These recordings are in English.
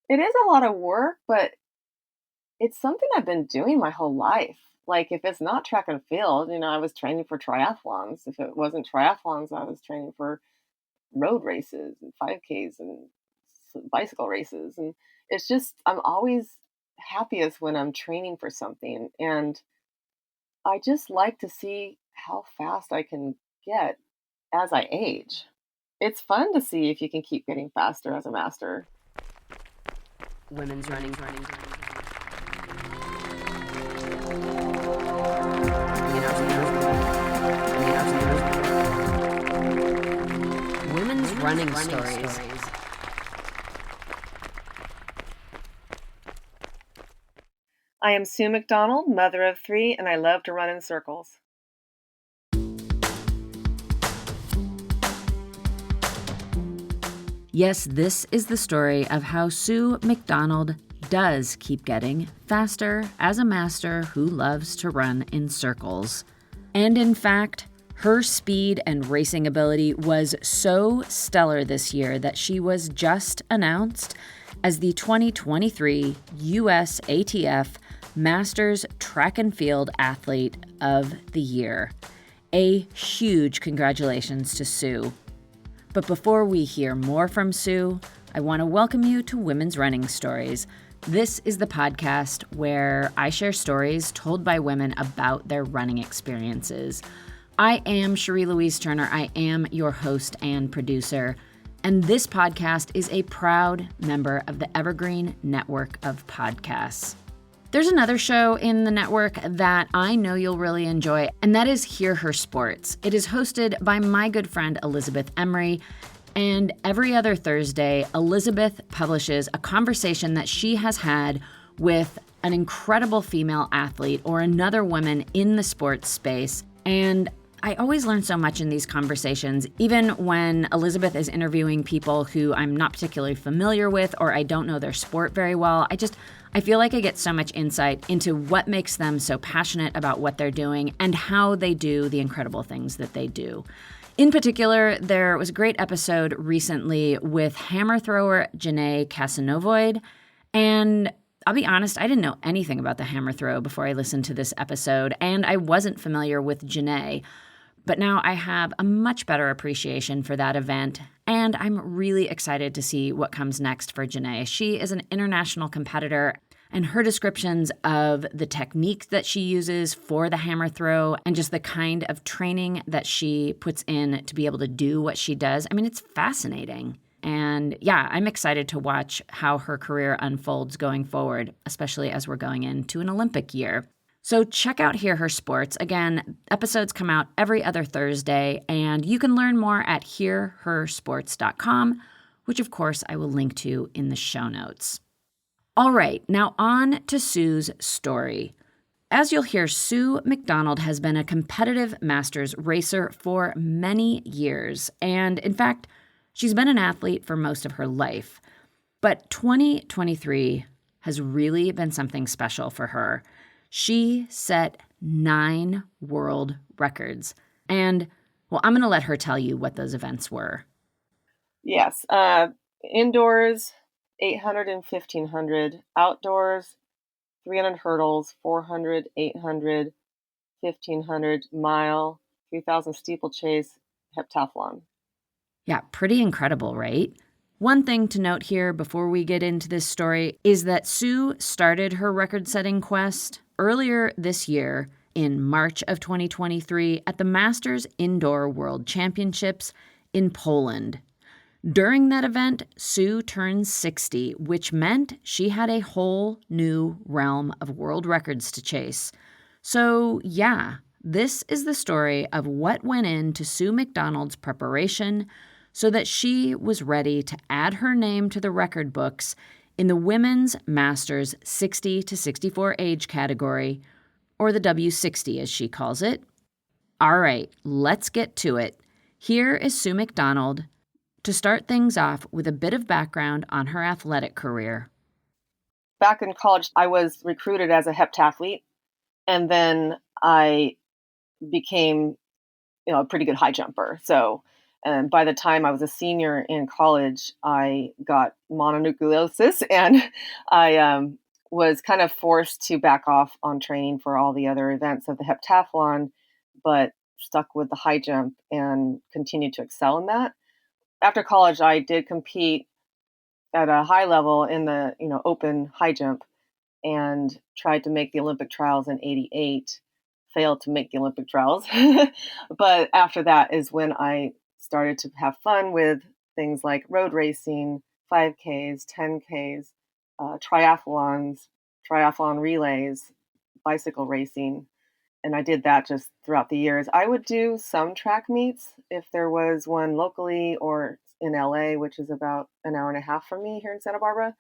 It is a lot of work, but it's something I've been doing my whole life. Like, if it's not track and field, I was training for triathlons. If it wasn't triathlons, I was training for road races and 5Ks and bicycle races. And it's just, I'm always happiest when I'm training for something. And I just like to see how fast I can get as I age. It's fun to see if you can keep getting faster as a master. Women's running. Women's running stories. I am Sue McDonald, mother of three, and I love to run in circles. Yes, this is the story of how Sue McDonald does keep getting faster as a master who loves to run in circles. And in fact, her speed and racing ability was so stellar this year that she was just announced as the 2023 USATF Masters Track and Field Athlete of the Year. A huge congratulations to Sue. But before we hear more from Sue, I want to welcome you to Women's Running Stories. This is the podcast where I share stories told by women about their running experiences. I am Cherie Louise Turner. I am your host and producer. And this podcast is a proud member of the Evergreen Network of Podcasts. There's another show in the network that I know you'll really enjoy, and that is Hear Her Sports. It is hosted by my good friend Elizabeth Emery, and every other Thursday, Elizabeth publishes a conversation that she has had with an incredible female athlete or another woman in the sports space. And I always learn so much in these conversations, even when Elizabeth is interviewing people who I'm not particularly familiar with or I don't know their sport very well. I feel like I get so much insight into what makes them so passionate about what they're doing and how they do the incredible things that they do. In particular, there was a great episode recently with hammer thrower Janae Casanovoid, and I'll be honest, I didn't know anything about the hammer throw before I listened to this episode, and I wasn't familiar with Janae. But now I have a much better appreciation for that event, and I'm really excited to see what comes next for Janae. She is an international competitor, and her descriptions of the technique that she uses for the hammer throw and just the kind of training that she puts in to be able to do what she does, it's fascinating. And yeah, I'm excited to watch how her career unfolds going forward, especially as we're going into an Olympic year. So check out Hear Her Sports. Again, episodes come out every other Thursday, and you can learn more at hearhersports.com, which of course I will link to in the show notes. All right, now on to Sue's story. As you'll hear, Sue McDonald has been a competitive masters racer for many years, and in fact, she's been an athlete for most of her life. But 2023 has really been something special for her. She set 9 world records. And, well, I'm going to let her tell you what those events were. Yes. Indoors, 800 and 1500. Outdoors, 300 hurdles, 400, 800, 1500 mile, 3000 steeplechase, heptathlon. Yeah, pretty incredible, right? One thing to note here before we get into this story is that Sue started her record-setting quest earlier this year in March of 2023 at the Masters Indoor World Championships in Poland. During that event, Sue turned 60, which meant she had a whole new realm of world records to chase. So yeah, this is the story of what went into Sue McDonald's preparation so that she was ready to add her name to the record books in the Women's Masters 60 to 64 age category, or the W60 as she calls it. All right, let's get to it. Here is Sue McDonald to start things off with a bit of background on her athletic career. Back in college, I was recruited as a heptathlete, and then I became, a pretty good high jumper. So And by the time I was a senior in college, I got mononucleosis, and I was kind of forced to back off on training for all the other events of the heptathlon, but stuck with the high jump and continued to excel in that. After college, I did compete at a high level in the open high jump and tried to make the Olympic trials in '88. Failed to make the Olympic trials. But after that is when I started to have fun with things like road racing, 5Ks, 10Ks, triathlons, triathlon relays, bicycle racing. And I did that just throughout the years. I would do some track meets if there was one locally or in LA, which is about an hour and a half from me here in Santa Barbara.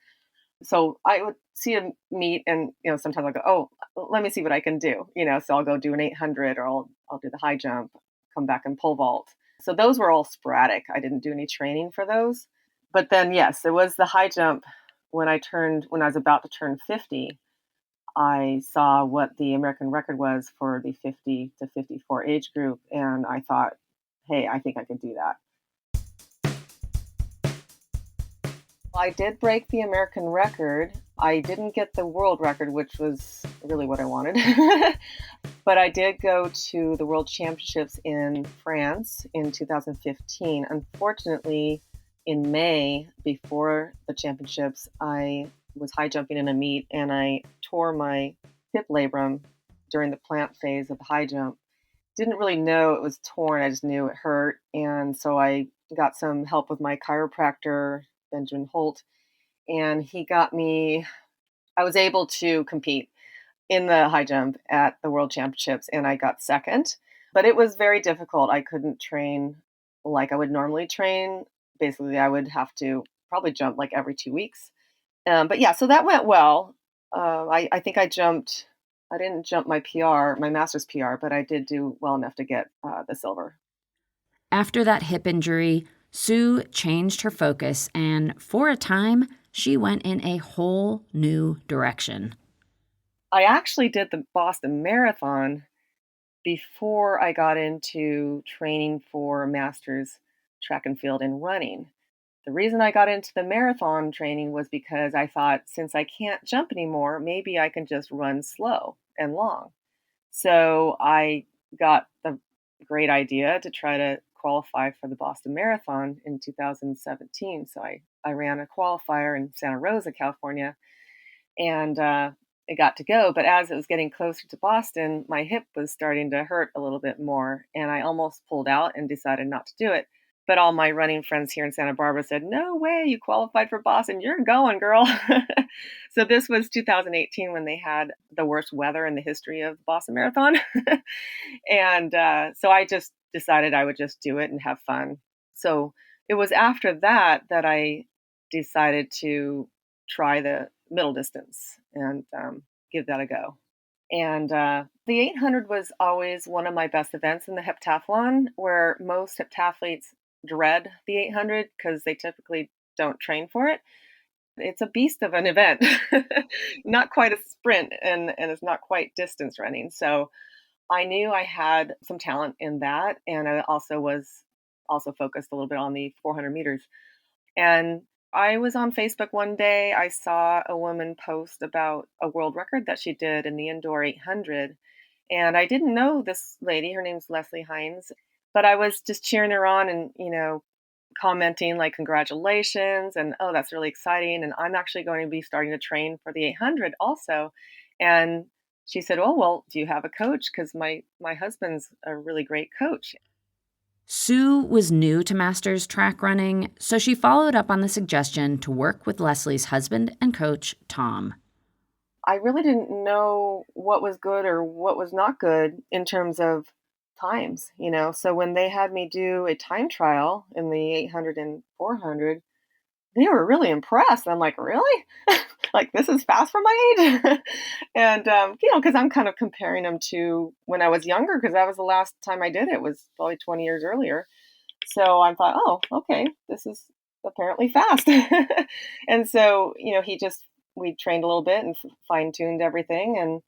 So I would see a meet and, sometimes I'll go, "Oh, let me see what I can do," so I'll go do an 800 or I'll do the high jump, come back and pole vault. So those were all sporadic. I didn't do any training for those. But then, yes, it was the high jump when I was about to turn 50. I saw what the American record was for the 50 to 54 age group, and I thought, "Hey, I think I could do that." I did break the American record. I didn't get the world record, which was really what I wanted. But I did go to the World Championships in France in 2015. Unfortunately, in May, before the championships, I was high jumping in a meet and I tore my hip labrum during the plant phase of the high jump. Didn't really know it was torn, I just knew it hurt. And so I got some help with my chiropractor, Benjamin Holt, and he got me, I was able to compete in the high jump at the World Championships, and I got second. But it was very difficult. I couldn't train like I would normally train. Basically, I would have to probably jump like every 2 weeks. But yeah, so that went well. I think I didn't jump my PR, my master's PR, but I did do well enough to get the silver. After that hip injury, Sue changed her focus, and for a time, she went in a whole new direction. I actually did the Boston Marathon before I got into training for master's track and field and running. The reason I got into the marathon training was because I thought since I can't jump anymore, maybe I can just run slow and long. So I got the great idea to try to qualify for the Boston Marathon in 2017. So I ran a qualifier in Santa Rosa, California, and it got to go. But as it was getting closer to Boston, my hip was starting to hurt a little bit more, and I almost pulled out and decided not to do it. But all my running friends here in Santa Barbara said, "No way, you qualified for Boston. You're going, girl." So this was 2018 when they had the worst weather in the history of the Boston Marathon. And so I just decided I would just do it and have fun. So it was after that that I decided to try the middle distance and give that a go. And the 800 was always one of my best events in the heptathlon, where most heptathletes dread the 800 because they typically don't train for it. It's a beast of an event, not quite a sprint, and it's not quite distance running. So I knew I had some talent in that, and I also was also focused a little bit on the 400 meters. And I was on Facebook one day. I saw a woman post about a world record that she did in the indoor 800. And I didn't know this lady. Her name's Leslie Hines. But I was just cheering her on and, commenting like, congratulations. And, oh, that's really exciting. And I'm actually going to be starting to train for the 800 also. And she said, "Oh, well, do you have a coach? Because my husband's a really great coach." Sue was new to Masters track running, so she followed up on the suggestion to work with Leslie's husband and coach, Tom. I really didn't know what was good or what was not good in terms of times. So when they had me do a time trial in the 800 and 400, they were really impressed. I'm like, "Really? Like, this is fast for my age?" And, because I'm kind of comparing them to when I was younger, because that was the last time I did it was probably 20 years earlier. So I thought, "Oh, okay, this is apparently fast." And so, we trained a little bit and fine tuned everything.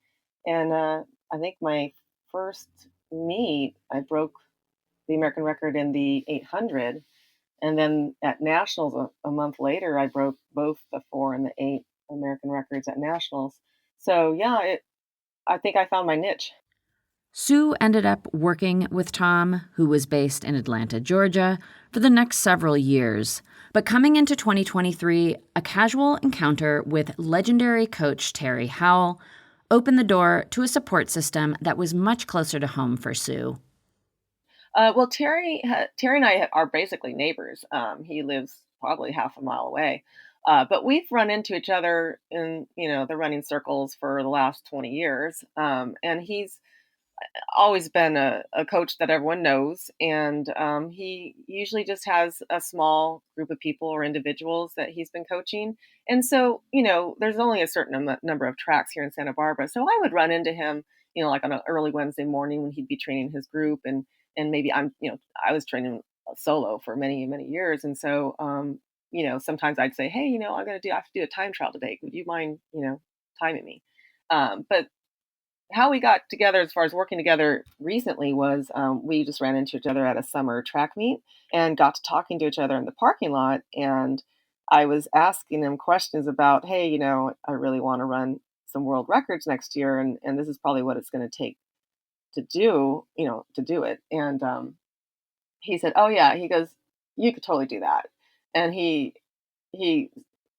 And I think my first meet, I broke the American record in the 800. And then at nationals a month later, I broke both the 4 and the 8 American records at nationals. So yeah, I think I found my niche. Sue ended up working with Tom, who was based in Atlanta, Georgia, for the next several years. But coming into 2023, a casual encounter with legendary coach Terry Howell opened the door to a support system that was much closer to home for Sue. Well, Terry and I are basically neighbors. He lives probably half a mile away, but we've run into each other in the running circles for the last 20 years. And he's always been a coach that everyone knows, and he usually just has a small group of people or individuals that he's been coaching. And so, there's only a certain number of tracks here in Santa Barbara. So I would run into him, like on an early Wednesday morning when he'd be training his group, and maybe I was training solo for many many years, and so sometimes I'd say, hey, I have to do a time trial today. Would you mind, timing me? But how we got together as far as working together recently was we just ran into each other at a summer track meet and got to talking to each other in the parking lot. And I was asking him questions about, hey, I really want to run some world records next year. And this is probably what it's going to take to do it. And he said, oh, yeah. He goes, you could totally do that. And he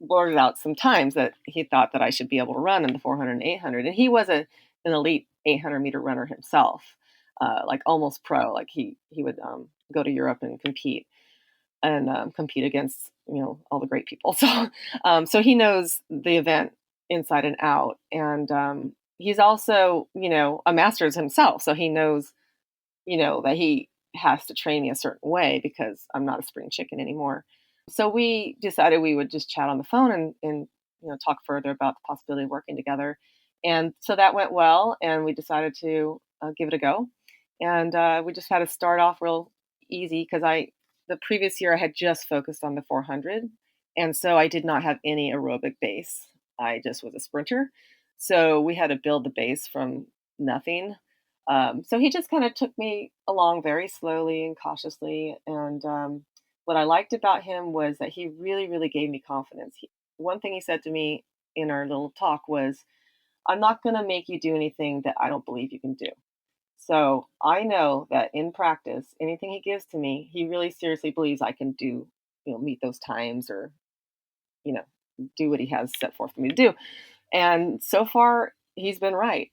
blurted out some times that he thought that I should be able to run in the 400 and 800. And he was an elite 800-meter runner himself, like almost pro. Like he would go to Europe and compete compete against all the great people. So he knows the event inside and out, and he's also a master's himself. So he knows that he has to train me a certain way because I'm not a spring chicken anymore. So we decided we would just chat on the phone and talk further about the possibility of working together. And so that went well, and we decided to give it a go. And we just had to start off real easy because the previous year I had just focused on the 400, and so I did not have any aerobic base. I just was a sprinter, so we had to build the base from nothing. So he just kind of took me along very slowly and cautiously. And what I liked about him was that he really, really gave me confidence. One thing he said to me in our little talk was, I'm not going to make you do anything that I don't believe you can do. So I know that in practice, anything he gives to me, he really seriously believes I can do, meet those times or, you know, do what he has set forth for me to do. And so far, he's been right.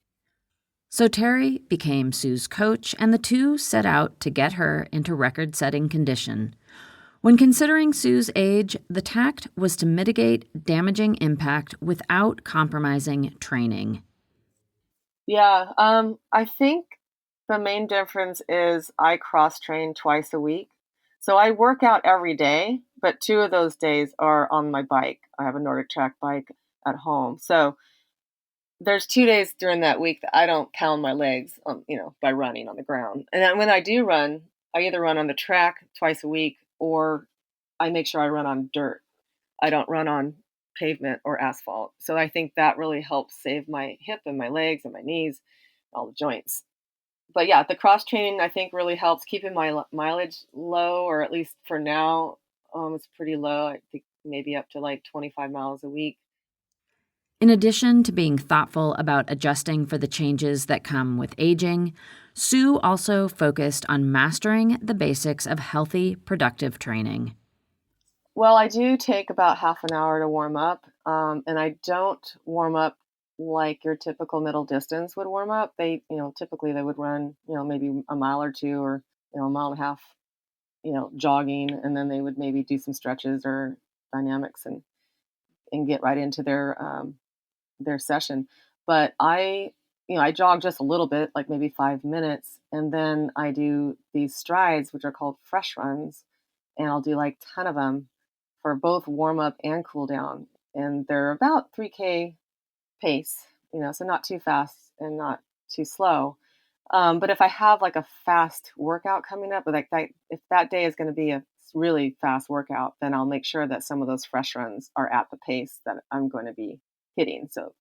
So Terry became Sue's coach, and the two set out to get her into record setting condition. When considering Sue's age, the tact was to mitigate damaging impact without compromising training. Yeah, I think the main difference is I cross train twice a week. So I work out every day, but 2 of those days are on my bike. I have a Nordic track bike at home. So there's 2 days during that week that I don't pound my legs by running on the ground. And then when I do run, I either run on the track twice a week or I make sure I run on dirt. I don't run on pavement or asphalt. So I think that really helps save my hip and my legs and my knees, all the joints. But yeah, the cross training I think really helps keeping my mileage low, or at least for now, it's pretty low. I think maybe up to like 25 miles a week. In addition to being thoughtful about adjusting for the changes that come with aging, Sue also focused on mastering the basics of healthy, productive training. Well, I do take about half an hour to warm up, and I don't warm up like your typical middle distance would warm up. Typically they would run, maybe a mile or two, or a mile and a half, jogging, and then they would maybe do some stretches or dynamics and get right into their session. But I jog just a little bit, like maybe 5 minutes, and then I do these strides, which are called fresh runs, and I'll do like 10 of them for both warm up and cool down. And they're about 3K pace, so not too fast and not too slow. But if I have like a fast workout coming up, like that, if that day is going to be a really fast workout, then I'll make sure that some of those fresh runs are at the pace that I'm going to be hitting. So,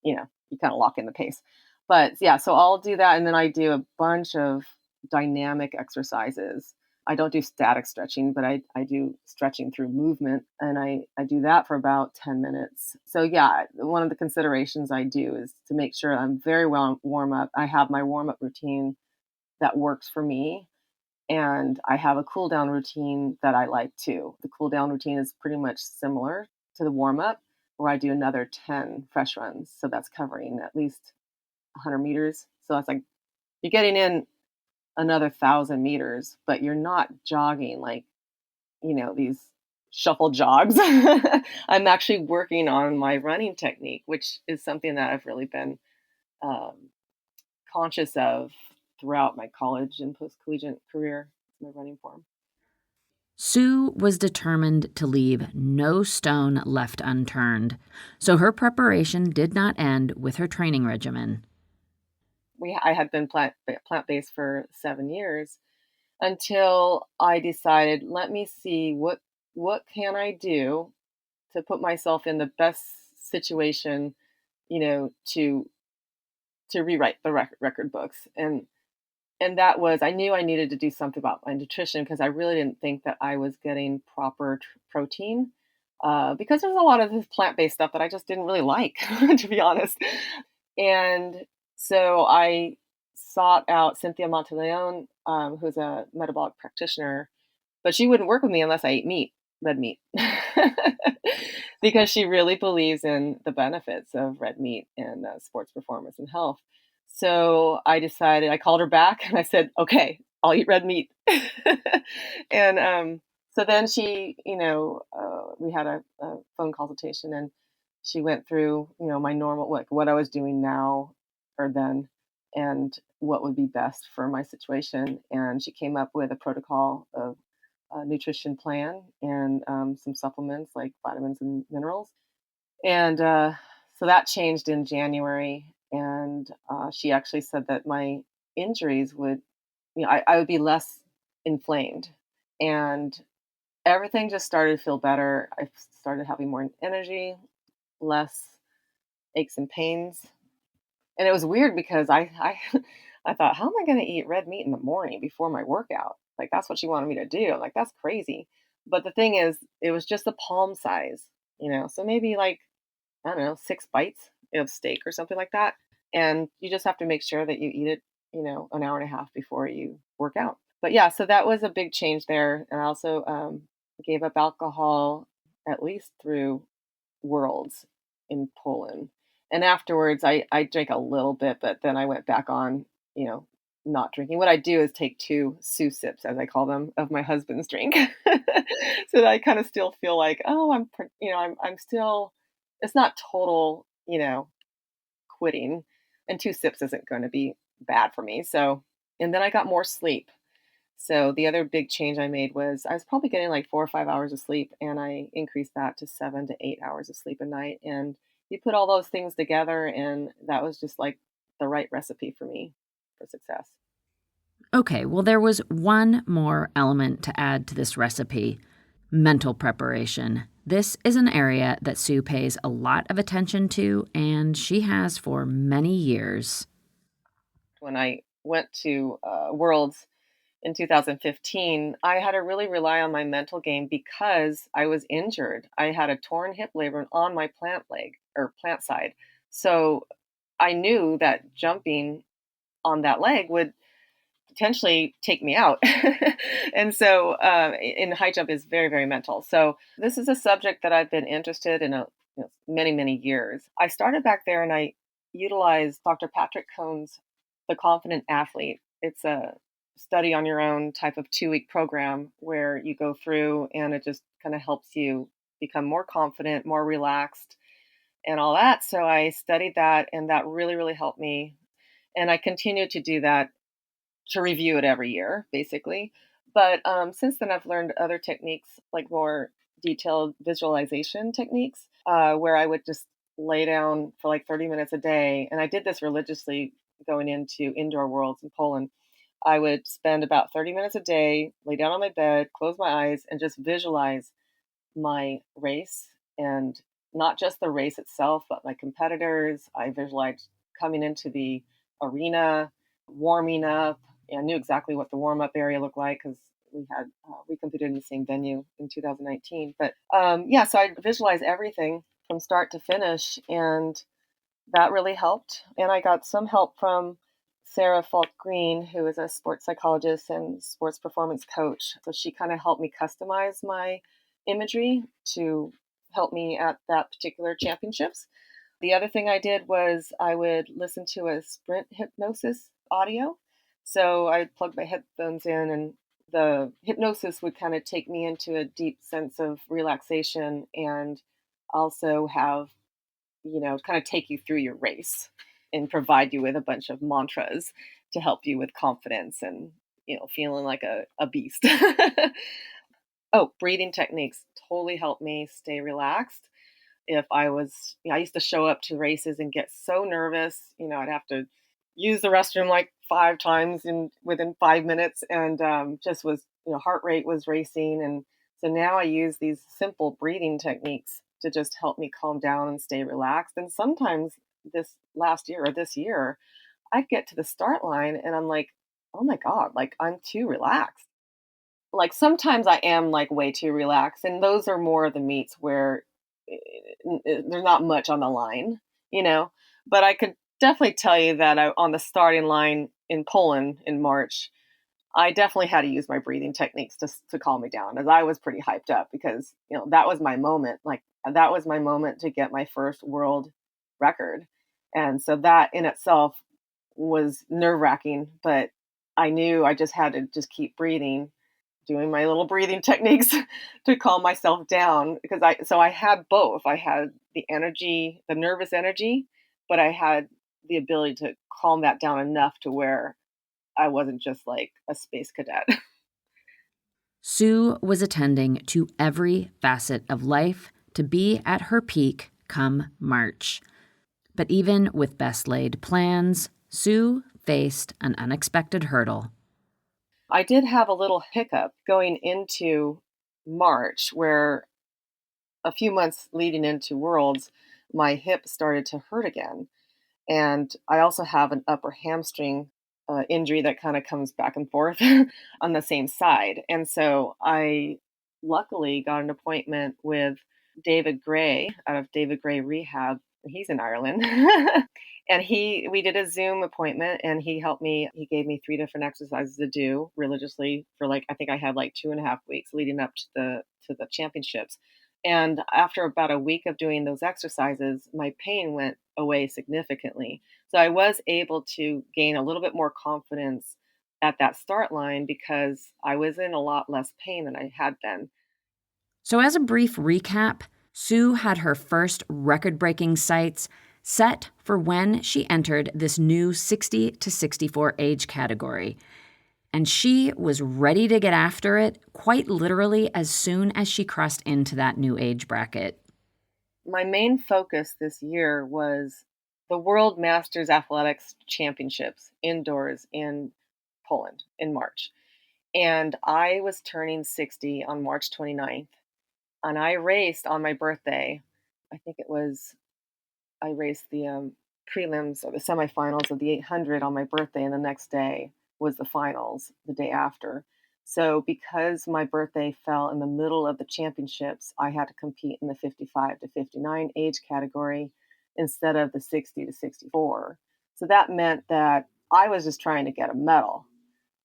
you kind of lock in the pace. But yeah, so I'll do that. And then I do a bunch of dynamic exercises. I don't do static stretching, but I do stretching through movement, and I do that for about 10 minutes. So, yeah, one of the considerations I do is to make sure I'm very well warm up. I have my warm up routine that works for me, and I have a cool down routine that I like too. The cool down routine is pretty much similar to the warm up, where I do another 10 fresh runs. So that's covering at least 100 meters. So that's like you're getting in another 1,000 meters, but you're not jogging like, these shuffle jogs. I'm actually working on my running technique, which is something that I've really been um, conscious of throughout my college and post collegiate career, my running form. Sue was determined to leave no stone left unturned, so her preparation did not end with her training regimen. I had been plant based for 7 years until I decided, let me see what can I do to put myself in the best situation, to rewrite the record books. And that was, I knew I needed to do something about my nutrition because I really didn't think that I was getting proper protein. Because there's a lot of this plant-based stuff that I just didn't really like, to be honest. And so I sought out Cynthia Monteleone, who's a metabolic practitioner, but she wouldn't work with me unless I ate meat, red meat, because she really believes in the benefits of red meat and sports performance and health. So I decided, I called her back and I said, okay, I'll eat red meat. And so then she, we had a phone consultation, and she went through, my normal, like what I was doing now or then, and what would be best for my situation. And she came up with a protocol of a nutrition plan and some supplements like vitamins and minerals. And so that changed in January. And she actually said that my injuries would, I would be less inflamed. And everything just started to feel better. I started having more energy, less aches and pains. And it was weird because I I thought, how am I going to eat red meat in the morning before my workout? Like that's what she wanted me to do. I'm like, that's crazy. But the thing is, it was just a palm size, so maybe like, I don't know, 6 bites of steak or something like that. And you just have to make sure that you eat it, an hour and a half before you work out. But yeah, so that was a big change there. And I also gave up alcohol at least through Worlds in Poland. And afterwards, I drank a little bit, but then I went back on, you know, not drinking. What I do is take 2 Sue sips, as I call them, of my husband's drink, so that I kind of still feel like, oh, I'm still. It's not total, quitting, and 2 sips isn't going to be bad for me. So, and then I got more sleep. So the other big change I made was I was probably getting like 4 or 5 hours of sleep, and I increased that to 7 to 8 hours of sleep a night. And you put all those things together, and that was just like the right recipe for me for success. Okay, well, there was one more element to add to this recipe: mental preparation. This is an area that Sue pays a lot of attention to, and she has for many years. When I went to Worlds in 2015, I had to really rely on my mental game because I was injured. I had a torn hip labrum on my plant leg or plant side. So I knew that jumping on that leg would potentially take me out. And so, in high jump is very, very mental. So this is a subject that I've been interested in many, many years. I started back there and I utilized Dr. Patrick Cohn's The Confident Athlete. It's a study on your own type of 2-week program where you go through and it just kind of helps you become more confident, more relaxed, and all that. So I studied that, and that really, really helped me. And I continue to do that, to review it every year, basically. But since then, I've learned other techniques, like more detailed visualization techniques, where I would just lay down for like 30 minutes a day. And I did this religiously going into indoor worlds in Poland. I would spend about 30 minutes a day, lay down on my bed, close my eyes, and just visualize my race, and not just the race itself, but my competitors. I visualized coming into the arena, warming up, I knew exactly what the warm up area looked like because we competed in the same venue in 2019. But yeah, so I visualized everything from start to finish, and that really helped. And I got some help from Sarah Falk Green, who is a sports psychologist and sports performance coach. So she kind of helped me customize my imagery to help me at that particular championships. The other thing I did was I would listen to a sprint hypnosis audio. So I'd plug my headphones in, and the hypnosis would kind of take me into a deep sense of relaxation and also have, kind of take you through your race and provide you with a bunch of mantras to help you with confidence and, feeling like a beast. Oh, breathing techniques totally helped me stay relaxed. If I was, I used to show up to races and get so nervous, I'd have to use the restroom like 5 times in within 5 minutes, and just was, heart rate was racing. And so now I use these simple breathing techniques to just help me calm down and stay relaxed. And sometimes this year, I'd get to the start line and I'm like, oh my God, like I'm too relaxed. Like, sometimes I am, like, way too relaxed, and those are more of the meets where there's not much on the line, you know? But I could definitely tell you that on the starting line in Poland in March, I definitely had to use my breathing techniques to calm me down, as I was pretty hyped up because, that was my moment, like, that was my moment to get my first world record, and so that in itself was nerve-wracking, but I knew I just had to just keep breathing, doing my little breathing techniques to calm myself down because I had both. I had the energy, the nervous energy, but I had the ability to calm that down enough to where I wasn't just like a space cadet. Sue was attending to every facet of life to be at her peak come March. But even with best laid plans, Sue faced an unexpected hurdle. I did have a little hiccup going into March where a few months leading into Worlds, my hip started to hurt again. And I also have an upper hamstring injury that kind of comes back and forth on the same side. And so I luckily got an appointment with David Gray out of David Gray Rehab. He's in Ireland. And we did a Zoom appointment, and he helped me. He gave me 3 different exercises to do religiously for, like, I think I had like 2.5 weeks leading up to the championships. And after about a week of doing those exercises, my pain went away significantly. So I was able to gain a little bit more confidence at that start line because I was in a lot less pain than I had been. So, as a brief recap, Sue had her first record breaking sights set for when she entered this new 60 to 64 age category. And she was ready to get after it quite literally as soon as she crossed into that new age bracket. My main focus this year was the World Masters Athletics Championships indoors in Poland in March. And I was turning 60 on March 29th. And I raced on my birthday. I think I raced the prelims or the semifinals of the 800 on my birthday, and the next day was the finals the day after. So, because my birthday fell in the middle of the championships, I had to compete in the 55 to 59 age category instead of the 60 to 64. So, that meant that I was just trying to get a medal.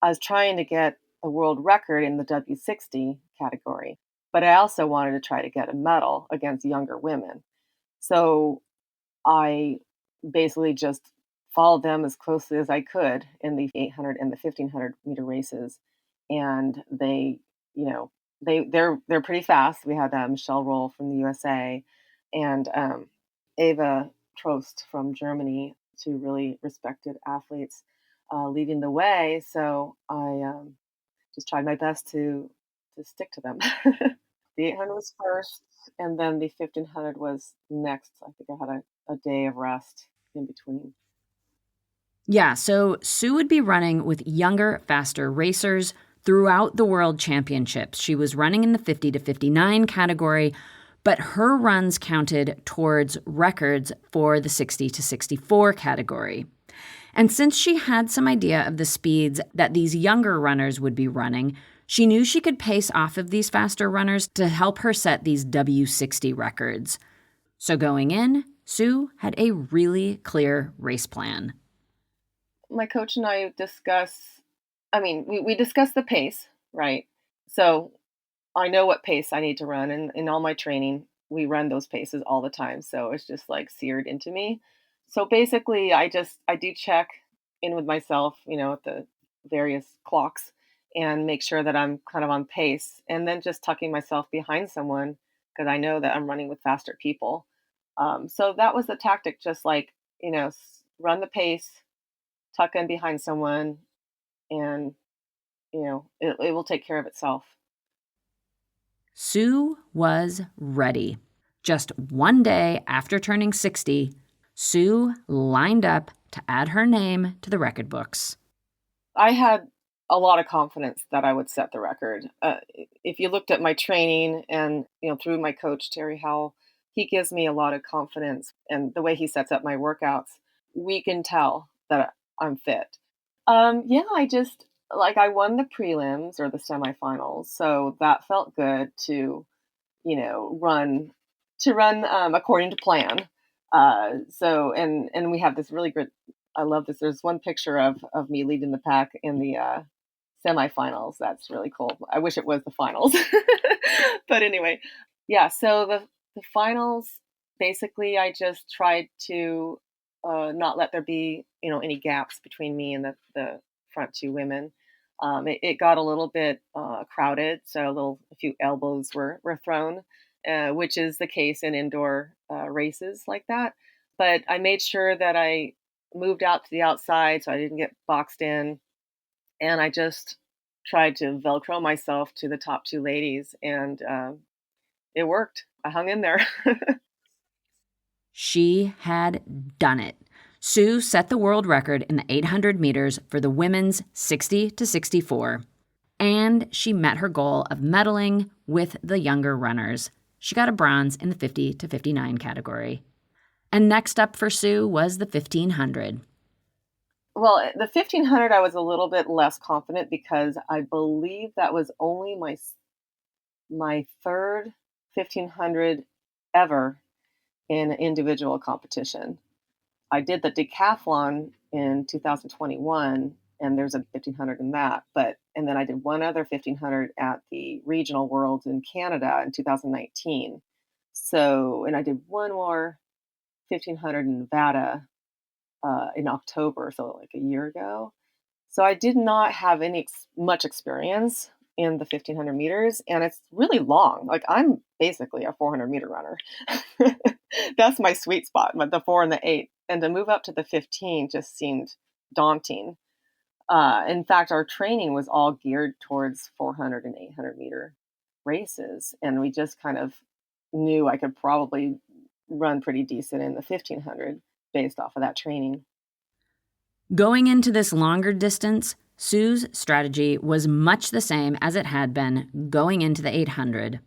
I was trying to get a world record in the W60 category, but I also wanted to try to get a medal against younger women. So, I basically just followed them as closely as I could in the 800 and the 1500-meter races, and they're pretty fast. We had Michelle Roll from the USA and Ava Trost from Germany, two really respected athletes leading the way. So I just tried my best to stick to them. The 800 was first, and then the 1500 was next. I think I had a day of rest in between. Yeah, so Sue would be running with younger, faster racers throughout the World Championships. She was running in the 50 to 59 category, but her runs counted towards records for the 60 to 64 category. And since she had some idea of the speeds that these younger runners would be running, she knew she could pace off of these faster runners to help her set these W60 records. So going in, Sue had a really clear race plan. My coach and I we discuss the pace, right? So I know what pace I need to run, and in all my training, we run those paces all the time. So it's just like seared into me. So basically, I do check in with myself, at the various clocks, and make sure that I'm kind of on pace, and then just tucking myself behind someone because I know that I'm running with faster people. So that was the tactic, just like run the pace, tuck in behind someone, and it will take care of itself. Sue was ready. Just one day after turning 60, Sue lined up to add her name to the record books. I had a lot of confidence that I would set the record. If you looked at my training and through my coach Terry Howell, he gives me a lot of confidence, and the way he sets up my workouts, we can tell that I'm fit. Yeah, I won the prelims or the semifinals, so that felt good you know run run according to plan. And we have this really good. I love this. There's one picture of me leading the pack in the semifinals. That's really cool. I wish it was the finals. But anyway, yeah. So the finals, basically, I just tried to not let there be any gaps between me and the front two women. It got a little bit crowded, so a few elbows were thrown, which is the case in indoor races like that. But I made sure that I moved out to the outside so I didn't get boxed in, and I just tried to Velcro myself to the top two ladies, and it worked. I hung in there. She had done it. Sue set the world record in the 800 meters for the women's 60 to 64. And she met her goal of medaling with the younger runners. She got a bronze in the 50 to 59 category. And next up for Sue was the 1500. Well, the 1500, I was a little bit less confident because I believe that was only my third 1500 ever in an individual competition. I did the decathlon in 2021, and there's a 1500 in that. And then I did one other 1500 at the regional worlds in Canada in 2019. So, and I did one more 1500 in Nevada in October, so like a year ago. So I did not have much experience in the 1500 meters, and it's really long. Like I'm basically a 400-meter runner. That's my sweet spot, the 4 and the 8. And to move up to the 15 just seemed daunting. In fact, our training was all geared towards 400 and 800-meter races, and we just kind of knew I could probably run pretty decent in the 1500 based off of that training. Going into this longer distance, Sue's strategy was much the same as it had been going into the 800.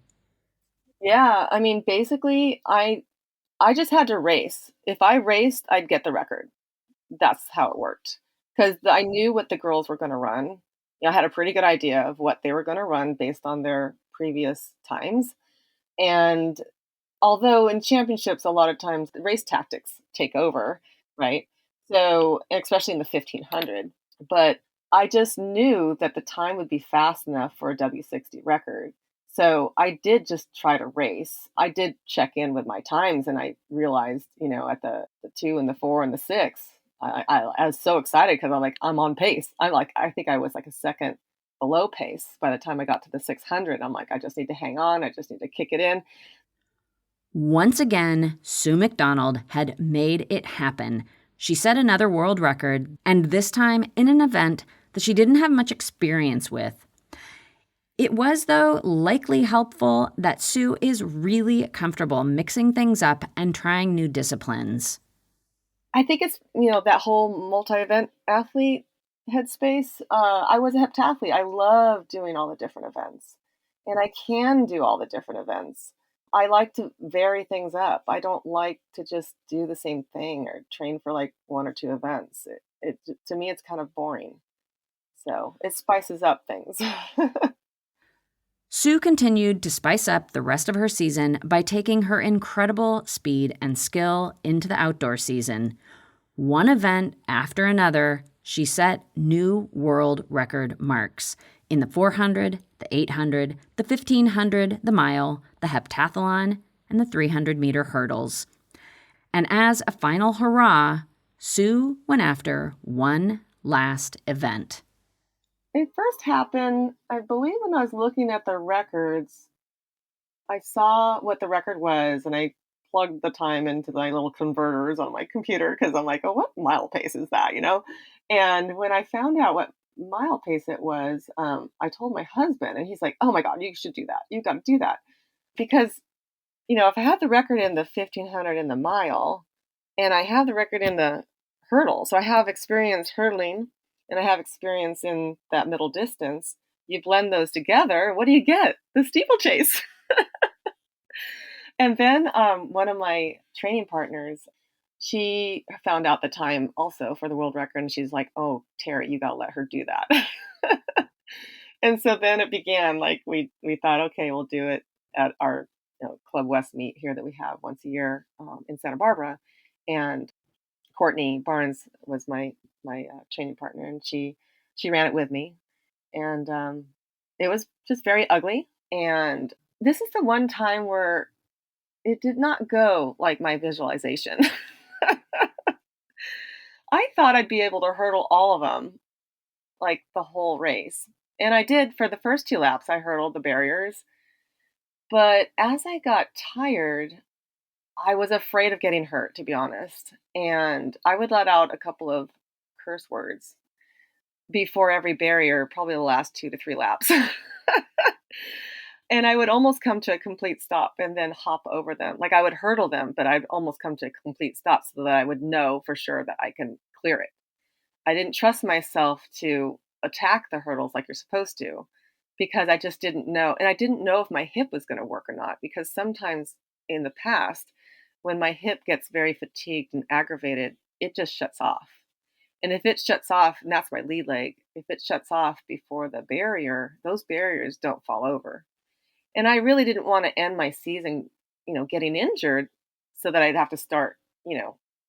Yeah, I mean, basically, I just had to race. If I raced, I'd get the record. That's how it worked. Because I knew what the girls were going to run. I had a pretty good idea of what they were going to run based on their previous times. And although in championships, a lot of times the race tactics take over, right? So, especially in the 1500. But I just knew that the time would be fast enough for a W60 record. So I did just try to race. I did check in with my times, and I realized, at the 2 and the 4 and the 6, I was so excited because I'm like, I'm on pace. I think I was like a second below pace by the time I got to the 600. I'm like, I just need to hang on. I just need to kick it in. Once again, Sue McDonald had made it happen. She set another world record, and this time in an event that she didn't have much experience with. It was, though, likely helpful that Sue is really comfortable mixing things up and trying new disciplines. I think it's, that whole multi-event athlete headspace. I was a heptathlete. I love doing all the different events, and I can do all the different events. I like to vary things up. I don't like to just do the same thing or train for like one or two events. To me, it's kind of boring. So it spices up things. Sue continued to spice up the rest of her season by taking her incredible speed and skill into the outdoor season. One event after another, she set new world record marks in the 400, the 800, the 1500, the mile, the heptathlon, and the 300-meter hurdles. And as a final hurrah, Sue went after one last event. It first happened, I believe, when I was looking at the records. I saw what the record was and I plugged the time into my little converters on my computer because I'm like, oh, what mile pace is that, And when I found out what mile pace it was, I told my husband, and he's like, oh my God, you should do that. You got to do that. Because, if I have the record in the 1500 in the mile and I have the record in the hurdle, so I have experience hurdling and I have experience in that middle distance, you blend those together, what do you get? The steeplechase. And then one of my training partners, she found out the time also for the world record, and she's like, "Oh, Terry, you gotta let her do that." And so then it began. Like we thought, okay, we'll do it at our Club West meet here that we have once a year in Santa Barbara. And Courtney Barnes was my training partner, and she ran it with me, and it was just very ugly. And this is the one time where it did not go like my visualization. I thought I'd be able to hurdle all of them, like the whole race. And I did for the first 2 laps, I hurdled the barriers. But as I got tired, I was afraid of getting hurt, to be honest. And I would let out a couple of curse words before every barrier, probably the last 2 to 3 laps. And I would almost come to a complete stop and then hop over them. Like I would hurdle them, but I'd almost come to a complete stop so that I would know for sure that I can clear it. I didn't trust myself to attack the hurdles like you're supposed to because I just didn't know. And I didn't know if my hip was going to work or not because sometimes in the past, when my hip gets very fatigued and aggravated, it just shuts off. And if it shuts off, and that's my lead leg, if it shuts off before the barrier, those barriers don't fall over. And I really didn't want to end my season, getting injured so that I'd have to start,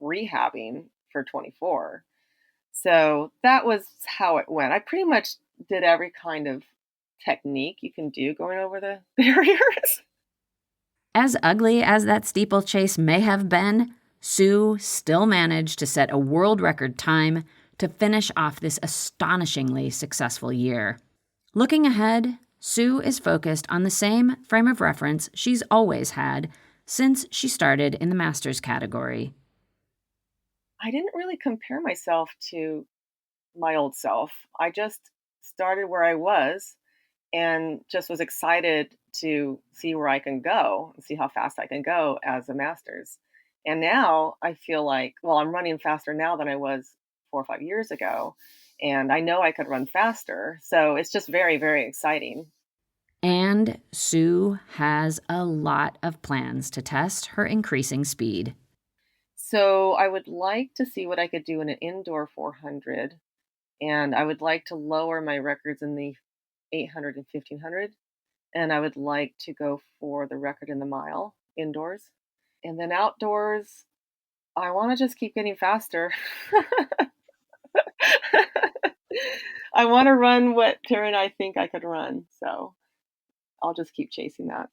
rehabbing for 24. So that was how it went. I pretty much did every kind of technique you can do going over the barriers. As ugly as that steeplechase may have been, Sue still managed to set a world record time to finish off this astonishingly successful year. Looking ahead, Sue is focused on the same frame of reference she's always had since she started in the Masters category. I didn't really compare myself to my old self. I just started where I was and just was excited to see where I can go and see how fast I can go as a Masters. And now I feel like, well, I'm running faster now than I was 4 or 5 years ago. And I know I could run faster. So it's just very, very exciting. And Sue has a lot of plans to test her increasing speed. So I would like to see what I could do in an indoor 400. And I would like to lower my records in the 800 and 1500. And I would like to go for the record in the mile indoors. And then outdoors, I want to just keep getting faster. I want to run what Tara and I think I could run. So I'll just keep chasing that.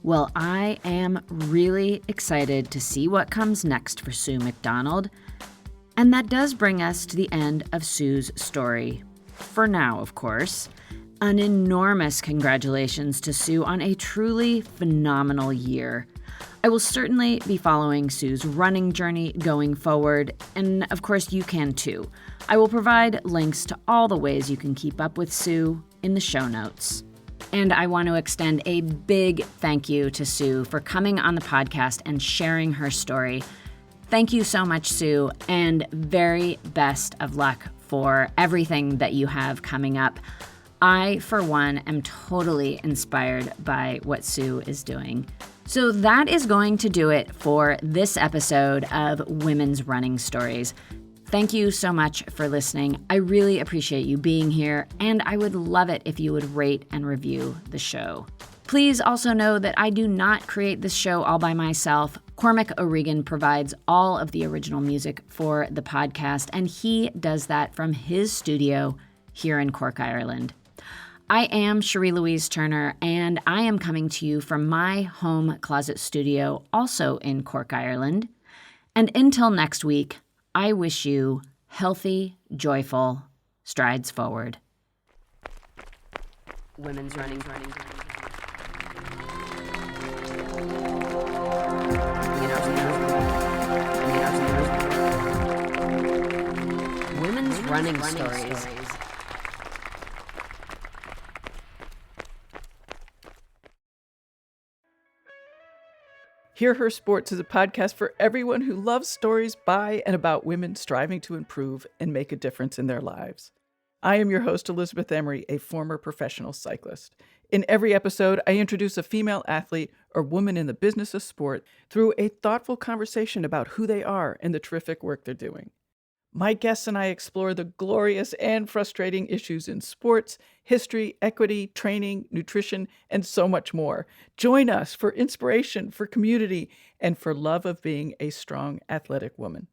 Well, I am really excited to see what comes next for Sue McDonald. And that does bring us to the end of Sue's story. For now, of course. An enormous congratulations to Sue on a truly phenomenal year. I will certainly be following Sue's running journey going forward, and of course you can too. I will provide links to all the ways you can keep up with Sue in the show notes. And I want to extend a big thank you to Sue for coming on the podcast and sharing her story. Thank you so much, Sue, and very best of luck for everything that you have coming up. I, for one, am totally inspired by what Sue is doing. So that is going to do it for this episode of Women's Running Stories. Thank you so much for listening. I really appreciate you being here, and I would love it if you would rate and review the show. Please also know that I do not create this show all by myself. Cormac O'Regan provides all of the original music for the podcast, and he does that from his studio here in Cork, Ireland. I am Cherie Louise Turner, and I am coming to you from my home closet studio, also in Cork, Ireland. And until next week, I wish you healthy, joyful strides forward. Women's running. Women's running stories. Hear Her Sports is a podcast for everyone who loves stories by and about women striving to improve and make a difference in their lives. I am your host, Elizabeth Emery, a former professional cyclist. In every episode, I introduce a female athlete or woman in the business of sport through a thoughtful conversation about who they are and the terrific work they're doing. My guests and I explore the glorious and frustrating issues in sports, history, equity, training, nutrition, and so much more. Join us for inspiration, for community, and for love of being a strong, athletic woman.